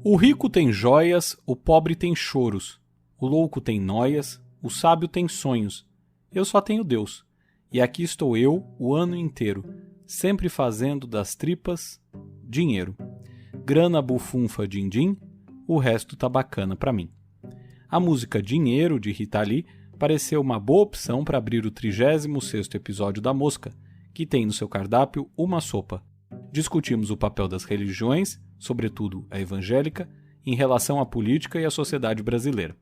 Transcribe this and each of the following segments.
O rico tem joias, o pobre tem choros. O louco tem nóias, o sábio tem sonhos. Eu só tenho Deus. E aqui estou eu o ano inteiro, sempre fazendo das tripas dinheiro. Grana bufunfa din-din, o resto tá bacana pra mim. A música Dinheiro, de Rita Lee, pareceu uma boa opção para abrir o 36º episódio da Mosca, que tem no seu cardápio uma sopa. Discutimos o papel das religiões, sobretudo a evangélica, em relação à política e à sociedade brasileira.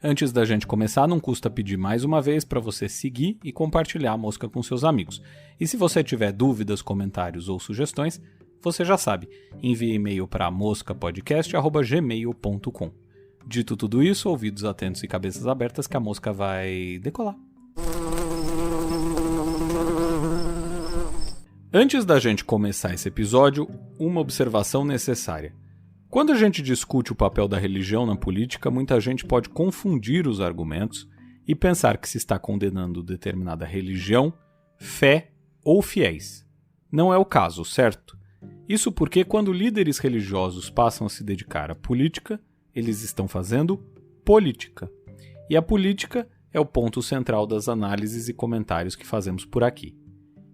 Antes da gente começar, não custa pedir mais uma vez para você seguir e compartilhar a Mosca com seus amigos. E se você tiver dúvidas, comentários ou sugestões, você já sabe, envie e-mail para moscapodcast@gmail.com. Dito tudo isso, ouvidos atentos e cabeças abertas que a Mosca vai decolar. Antes da gente começar esse episódio, uma observação necessária. Quando a gente discute o papel da religião na política, muita gente pode confundir os argumentos e pensar que se está condenando determinada religião, fé ou fiéis. Não é o caso, certo? Isso porque quando líderes religiosos passam a se dedicar à política, eles estão fazendo política. E a política é o ponto central das análises e comentários que fazemos por aqui.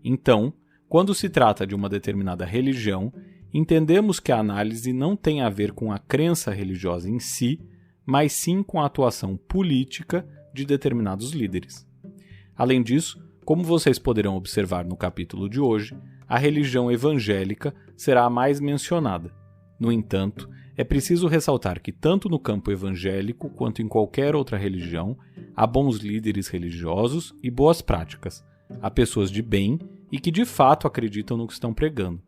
Então, quando se trata de uma determinada religião, entendemos que a análise não tem a ver com a crença religiosa em si, mas sim com a atuação política de determinados líderes. Além disso, como vocês poderão observar no capítulo de hoje, a religião evangélica será a mais mencionada. No entanto, é preciso ressaltar que tanto no campo evangélico quanto em qualquer outra religião, há bons líderes religiosos e boas práticas. Há pessoas de bem e que de fato acreditam no que estão pregando.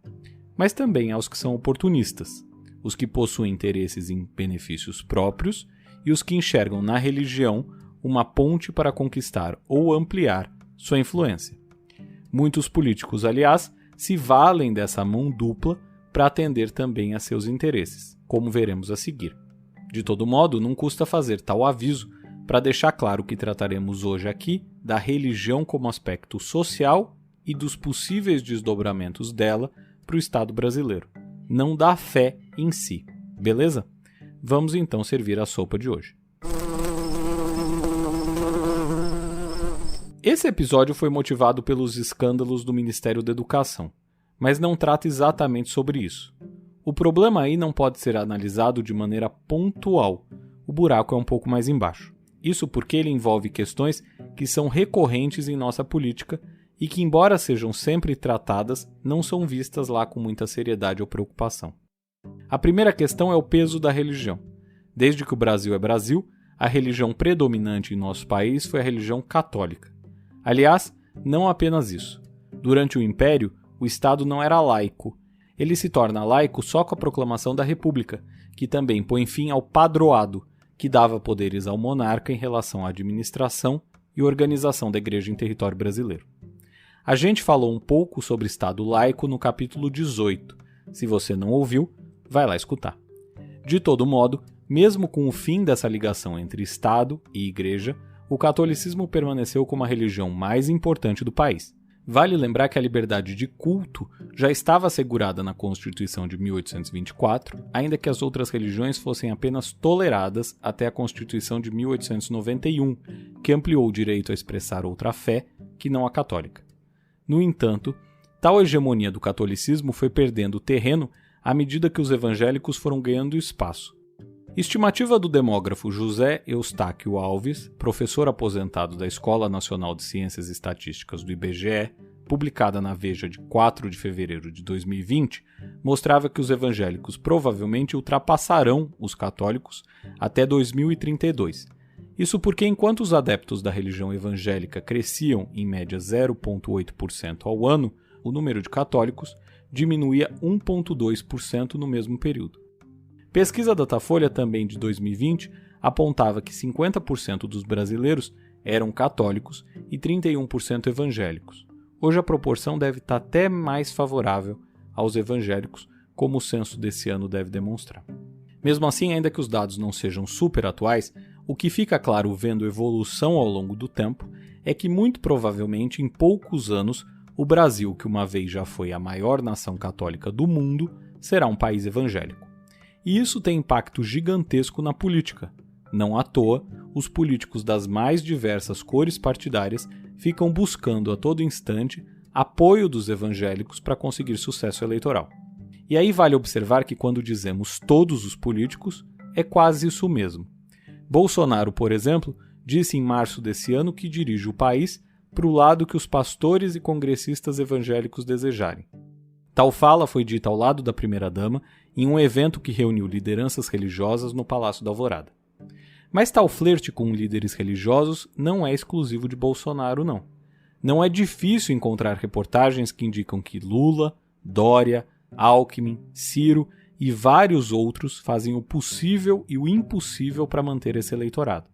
Mas também há os que são oportunistas, os que possuem interesses em benefícios próprios e os que enxergam na religião uma ponte para conquistar ou ampliar sua influência. Muitos políticos, aliás, se valem dessa mão dupla para atender também a seus interesses, como veremos a seguir. De todo modo, não custa fazer tal aviso para deixar claro que trataremos hoje aqui da religião como aspecto social e dos possíveis desdobramentos dela para o Estado brasileiro, não da fé em si, beleza? Vamos então servir a sopa de hoje. Esse episódio foi motivado pelos escândalos do Ministério da Educação, mas não trata exatamente sobre isso. O problema aí não pode ser analisado de maneira pontual, o buraco é um pouco mais embaixo. Isso porque ele envolve questões que são recorrentes em nossa política e que, embora sejam sempre tratadas, não são vistas lá com muita seriedade ou preocupação. A primeira questão é o peso da religião. Desde que o Brasil é Brasil, a religião predominante em nosso país foi a religião católica. Aliás, não apenas isso. Durante o Império, o Estado não era laico. Ele se torna laico só com a proclamação da República, que também põe fim ao padroado, que dava poderes ao monarca em relação à administração e organização da Igreja em território brasileiro. A gente falou um pouco sobre Estado laico no capítulo 18. Se você não ouviu, vai lá escutar. De todo modo, mesmo com o fim dessa ligação entre Estado e Igreja, o catolicismo permaneceu como a religião mais importante do país. Vale lembrar que a liberdade de culto já estava assegurada na Constituição de 1824, ainda que as outras religiões fossem apenas toleradas até a Constituição de 1891, que ampliou o direito a expressar outra fé que não a católica. No entanto, tal hegemonia do catolicismo foi perdendo terreno à medida que os evangélicos foram ganhando espaço. Estimativa do demógrafo José Eustáquio Alves, professor aposentado da Escola Nacional de Ciências e Estatísticas do IBGE, publicada na Veja de 4 de fevereiro de 2020, mostrava que os evangélicos provavelmente ultrapassarão os católicos até 2032. Isso porque, enquanto os adeptos da religião evangélica cresciam em média 0,8% ao ano, o número de católicos diminuía 1,2% no mesmo período. Pesquisa Datafolha, também de 2020, apontava que 50% dos brasileiros eram católicos e 31% evangélicos. Hoje a proporção deve estar até mais favorável aos evangélicos, como o censo desse ano deve demonstrar. Mesmo assim, ainda que os dados não sejam super atuais, o que fica claro vendo evolução ao longo do tempo é que muito provavelmente em poucos anos o Brasil, que uma vez já foi a maior nação católica do mundo, será um país evangélico. E isso tem impacto gigantesco na política. Não à toa, os políticos das mais diversas cores partidárias ficam buscando a todo instante apoio dos evangélicos para conseguir sucesso eleitoral. E aí vale observar que quando dizemos todos os políticos, é quase isso mesmo. Bolsonaro, por exemplo, disse em março desse ano que dirige o país para o lado que os pastores e congressistas evangélicos desejarem. Tal fala foi dita ao lado da primeira-dama em um evento que reuniu lideranças religiosas no Palácio da Alvorada. Mas tal flerte com líderes religiosos não é exclusivo de Bolsonaro, não. Não é difícil encontrar reportagens que indicam que Lula, Dória, Alckmin, Ciro e vários outros fazem o possível e o impossível para manter esse eleitorado.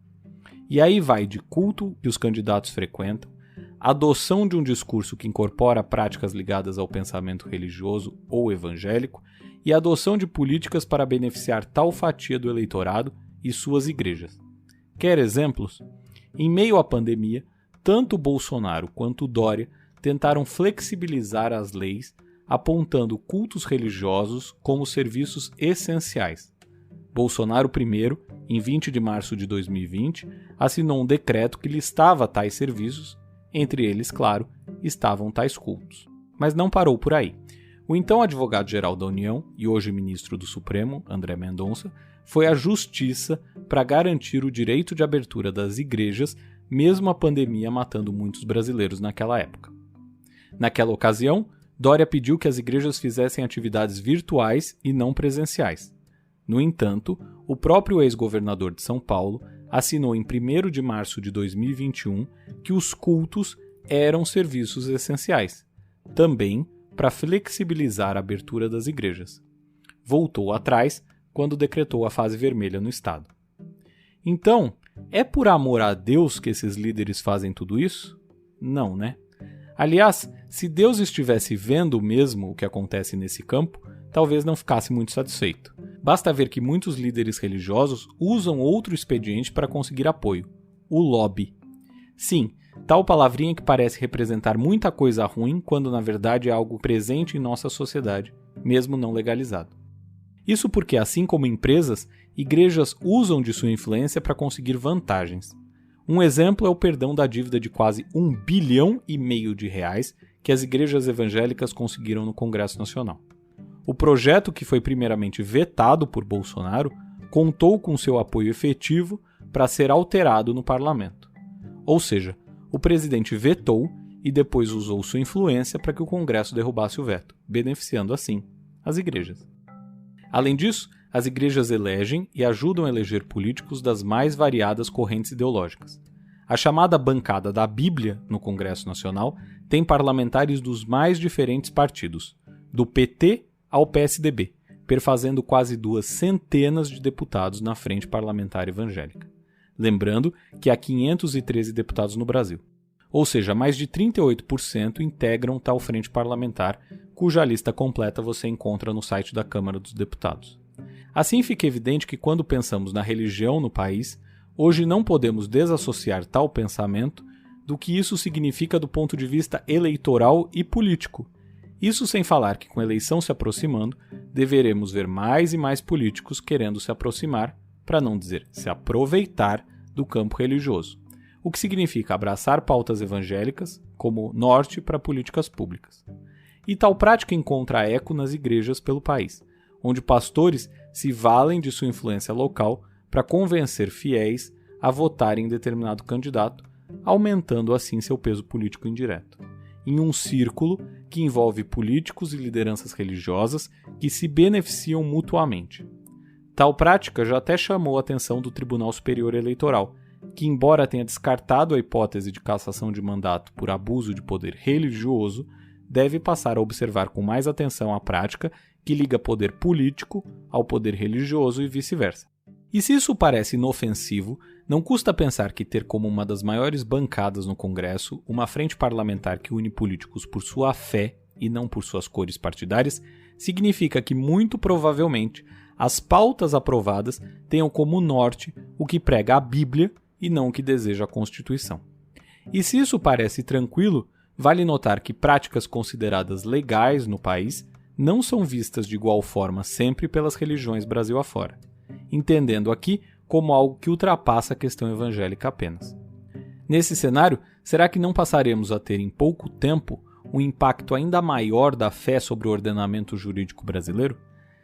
E aí vai de culto que os candidatos frequentam, adoção de um discurso que incorpora práticas ligadas ao pensamento religioso ou evangélico e adoção de políticas para beneficiar tal fatia do eleitorado e suas igrejas. Quer exemplos? Em meio à pandemia, tanto Bolsonaro quanto Dória tentaram flexibilizar as leis, apontando cultos religiosos como serviços essenciais. Bolsonaro primeiro, em 20 de março de 2020, assinou um decreto que listava tais serviços, entre eles, claro, estavam tais cultos. Mas não parou por aí. O então advogado-geral da União, e hoje ministro do Supremo, André Mendonça, foi à Justiça para garantir o direito de abertura das igrejas, mesmo a pandemia matando muitos brasileiros naquela época. Naquela ocasião, Dória pediu que as igrejas fizessem atividades virtuais e não presenciais. No entanto, o próprio ex-governador de São Paulo assinou em 1º de março de 2021 que os cultos eram serviços essenciais, também para flexibilizar a abertura das igrejas. Voltou atrás quando decretou a fase vermelha no estado. Então, é por amor a Deus que esses líderes fazem tudo isso? Não, né? Aliás, se Deus estivesse vendo mesmo o que acontece nesse campo, talvez não ficasse muito satisfeito. Basta ver que muitos líderes religiosos usam outro expediente para conseguir apoio: o lobby. Sim, tal palavrinha que parece representar muita coisa ruim quando na verdade é algo presente em nossa sociedade, mesmo não legalizado. Isso porque, assim como empresas, igrejas usam de sua influência para conseguir vantagens. Um exemplo é o perdão da dívida de quase R$1,5 bilhão de reais que as igrejas evangélicas conseguiram no Congresso Nacional. O projeto, que foi primeiramente vetado por Bolsonaro, contou com seu apoio efetivo para ser alterado no parlamento. Ou seja, o presidente vetou e depois usou sua influência para que o Congresso derrubasse o veto, beneficiando assim as igrejas. Além disso, as igrejas elegem e ajudam a eleger políticos das mais variadas correntes ideológicas. A chamada bancada da Bíblia no Congresso Nacional tem parlamentares dos mais diferentes partidos, do PT ao PSDB, perfazendo quase 200 de deputados na Frente Parlamentar Evangélica. Lembrando que há 513 deputados no Brasil. Ou seja, mais de 38% integram tal frente parlamentar, cuja lista completa você encontra no site da Câmara dos Deputados. Assim fica evidente que quando pensamos na religião no país, hoje não podemos desassociar tal pensamento do que isso significa do ponto de vista eleitoral e político. Isso sem falar que, com a eleição se aproximando, deveremos ver mais e mais políticos querendo se aproximar, para não dizer se aproveitar, do campo religioso, o que significa abraçar pautas evangélicas como norte para políticas públicas. E tal prática encontra eco nas igrejas pelo país, onde pastores se valem de sua influência local para convencer fiéis a votarem em determinado candidato, aumentando assim seu peso político indireto, em um círculo que envolve políticos e lideranças religiosas que se beneficiam mutuamente. Tal prática já até chamou a atenção do Tribunal Superior Eleitoral, que, embora tenha descartado a hipótese de cassação de mandato por abuso de poder religioso, deve passar a observar com mais atenção a prática que liga poder político ao poder religioso e vice-versa. E se isso parece inofensivo, não custa pensar que ter como uma das maiores bancadas no Congresso uma frente parlamentar que une políticos por sua fé e não por suas cores partidárias significa que, muito provavelmente, as pautas aprovadas tenham como norte o que prega a Bíblia e não o que deseja a Constituição. E se isso parece tranquilo, vale notar que práticas consideradas legais no país não são vistas de igual forma sempre pelas religiões Brasil afora, entendendo aqui como algo que ultrapassa a questão evangélica apenas. Nesse cenário, será que não passaremos a ter em pouco tempo um impacto ainda maior da fé sobre o ordenamento jurídico brasileiro?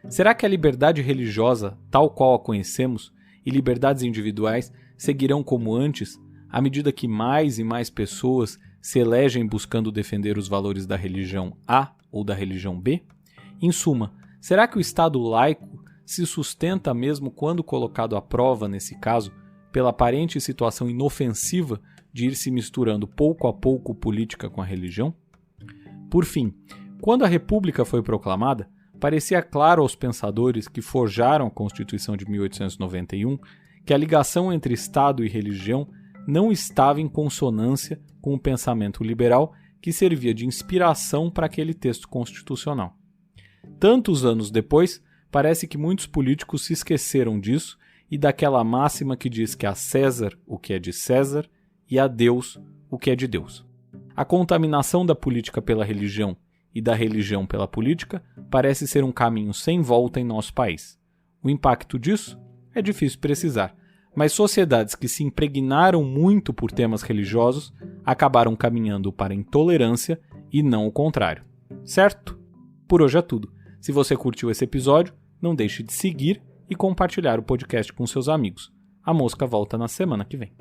Será que a liberdade religiosa, tal qual a conhecemos, e liberdades individuais seguirão como antes, à medida que mais e mais pessoas se elegem buscando defender os valores da religião A ou da religião B? Em suma, será que o Estado laico se sustenta mesmo quando colocado à prova, nesse caso, pela aparente situação inofensiva de ir se misturando pouco a pouco política com a religião? Por fim, quando a República foi proclamada, parecia claro aos pensadores que forjaram a Constituição de 1891 que a ligação entre Estado e religião não estava em consonância com o pensamento liberal que servia de inspiração para aquele texto constitucional. Tantos anos depois, parece que muitos políticos se esqueceram disso e daquela máxima que diz que a César o que é de César e a Deus o que é de Deus. A contaminação da política pela religião e da religião pela política parece ser um caminho sem volta em nosso país. O impacto disso é difícil precisar, mas sociedades que se impregnaram muito por temas religiosos acabaram caminhando para a intolerância e não o contrário. Certo? Por hoje é tudo. Se você curtiu esse episódio, não deixe de seguir e compartilhar o podcast com seus amigos. A Mosca volta na semana que vem.